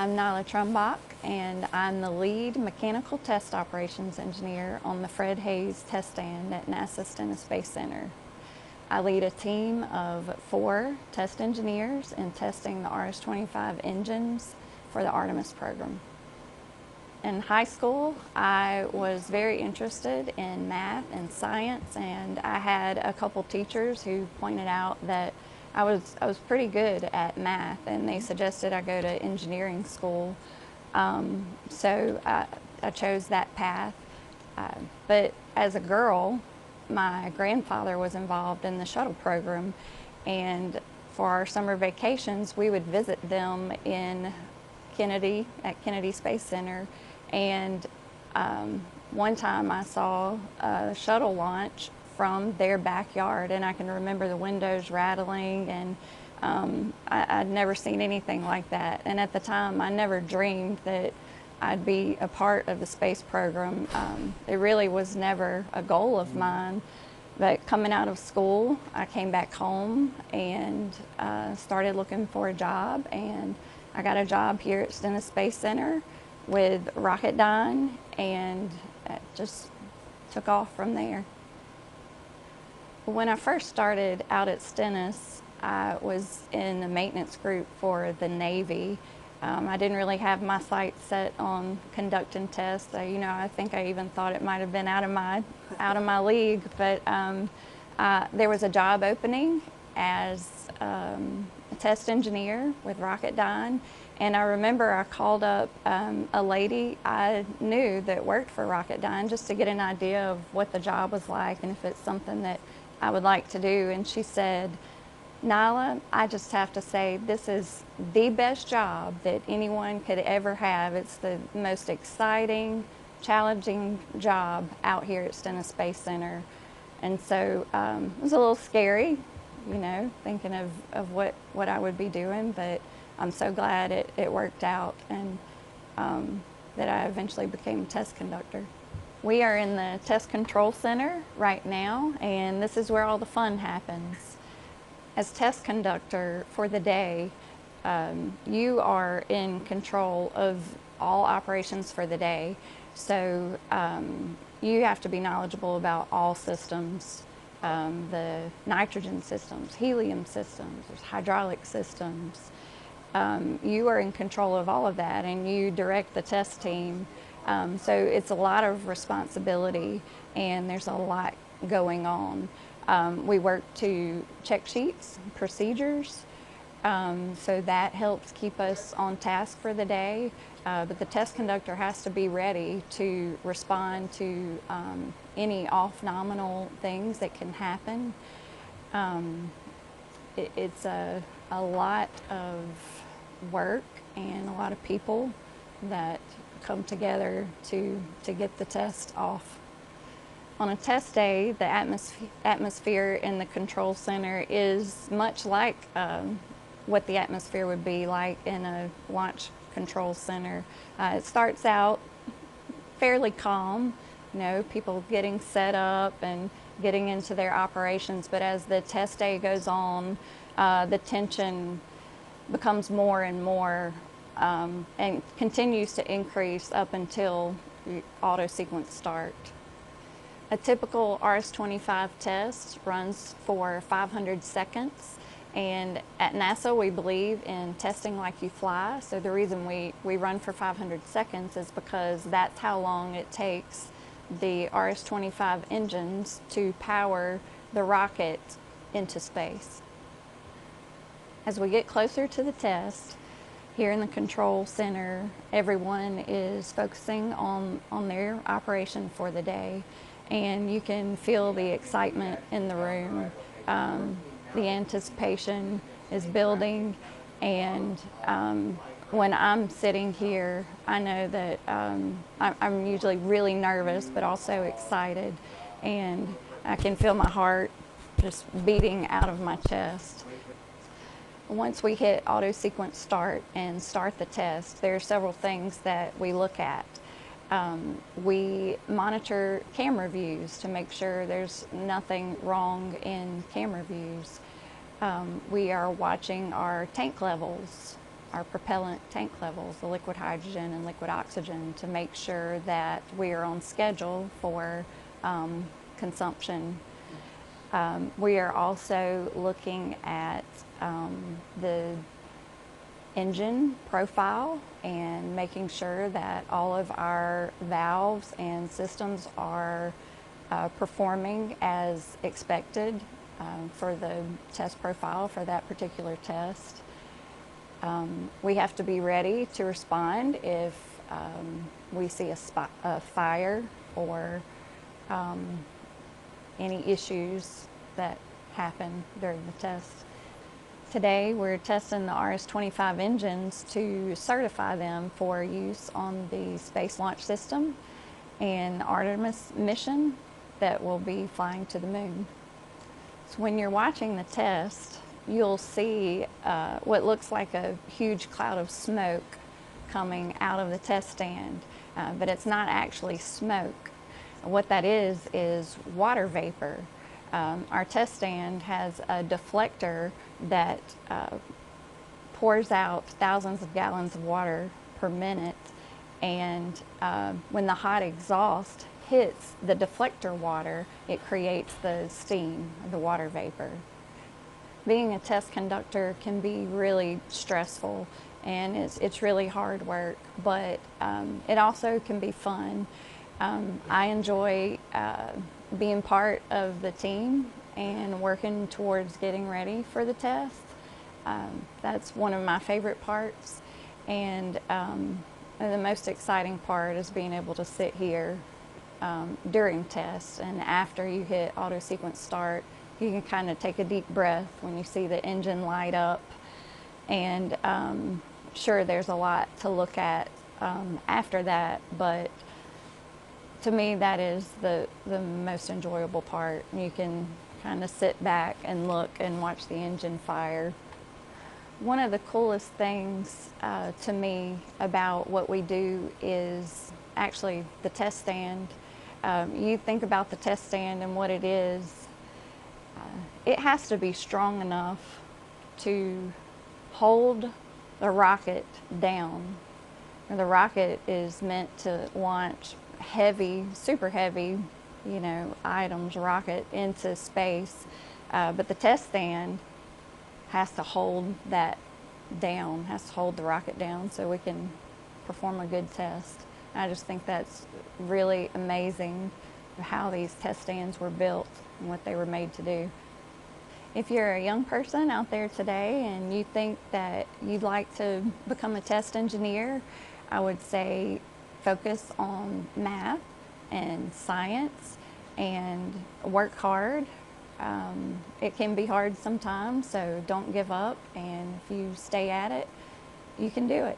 I'm Nyla Trumbach, and I'm the lead mechanical test operations engineer on the Fred Hayes test stand at NASA Stennis Space Center. I lead a team of 4 test engineers in testing the RS-25 engines for the Artemis program. In high school, I was very interested in math and science, and I had a couple teachers who pointed out that I was pretty good at math, and they suggested I go to engineering school. So I chose that path. But as a girl, my grandfather was involved in the shuttle program, and for our summer vacations, we would visit them in Kennedy, at Kennedy Space Center. And one time I saw a shuttle launch from their backyard, and I can remember the windows rattling, and I'd never seen anything like that. And at the time, I never dreamed that I'd be a part of the space program. It really was never a goal of mine. But coming out of school, I came back home and started looking for a job, and I got a job here at Stennis Space Center with Rocketdyne, and it just took off from there. When I first started out at Stennis, I was in the maintenance group for the Navy. I didn't really have my sights set on conducting tests. I think I even thought it might have been out of my league. But there was a job opening as a test engineer with Rocketdyne, and I remember I called up a lady I knew that worked for Rocketdyne just to get an idea of what the job was like and if it's something that I would like to do. And she said, "Nyla, I just have to say this is the best job that anyone could ever have. It's the most exciting, challenging job out here at Stennis Space Center." And so it was a little scary, thinking of what I would be doing, but I'm so glad it worked out, and that I eventually became a test conductor. We are in the Test Control Center right now, and this is where all the fun happens. As test conductor for the day, you are in control of all operations for the day. So you have to be knowledgeable about all systems, the nitrogen systems, helium systems, there's hydraulic systems. You are in control of all of that, and you direct the test team. So it's a lot of responsibility, and there's a lot going on. We work to check sheets, procedures, so that helps keep us on task for the day. But the test conductor has to be ready to respond to any off-nominal things that can happen. It's a lot of work and a lot of people that come together to get the test off. On a test day, the atmosphere in the control center is much like what the atmosphere would be like in a launch control center. It starts out fairly calm, people getting set up and getting into their operations, but as the test day goes on, the tension becomes more and more and continues to increase up until auto sequence start. A typical RS-25 test runs for 500 seconds, and at NASA we believe in testing like you fly. So the reason we run for 500 seconds is because that's how long it takes the RS-25 engines to power the rocket into space. As we get closer to the test, here in the control center, everyone is focusing on their operation for the day, and you can feel the excitement in the room. The anticipation is building, and when I'm sitting here, I know that I'm usually really nervous, but also excited, and I can feel my heart just beating out of my chest. Once we hit auto sequence start and start the test, there are several things that we look at. We monitor camera views to make sure there's nothing wrong in camera views. We are watching our tank levels our propellant tank levels, the liquid hydrogen and liquid oxygen, to make sure that we are on schedule for consumption. We are also looking at the engine profile and making sure that all of our valves and systems are performing as expected for the test profile for that particular test. We have to be ready to respond if we see a fire or any issues that happen during the test. Today we're testing the RS-25 engines to certify them for use on the Space Launch System and Artemis mission that will be flying to the moon. So when you're watching the test, you'll see what looks like a huge cloud of smoke coming out of the test stand, but it's not actually smoke. What that is water vapor. Our test stand has a deflector that pours out thousands of gallons of water per minute, and when the hot exhaust hits the deflector water, it creates the steam, the water vapor. Being a test conductor can be really stressful, and it's really hard work, but it also can be fun. I enjoy being part of the team and working towards getting ready for the test. That's one of my favorite parts, and the most exciting part is being able to sit here during tests, and after you hit auto sequence start, you can kind of take a deep breath when you see the engine light up. And sure, there's a lot to look at after that, but to me that is the most enjoyable part. You can kind of sit back and look and watch the engine fire. One of the coolest things to me about what we do is actually the test stand. You think about the test stand and what it is. It has to be strong enough to hold the rocket down. The rocket is meant to launch heavy, super heavy, items, rocket into space, but the test stand has to hold that down, has to hold the rocket down so we can perform a good test. I just think that's really amazing how these test stands were built and what they were made to do. If you're a young person out there today and you think that you'd like to become a test engineer, I would say focus on math and science and work hard. It can be hard sometimes, so don't give up, and if you stay at it, you can do it.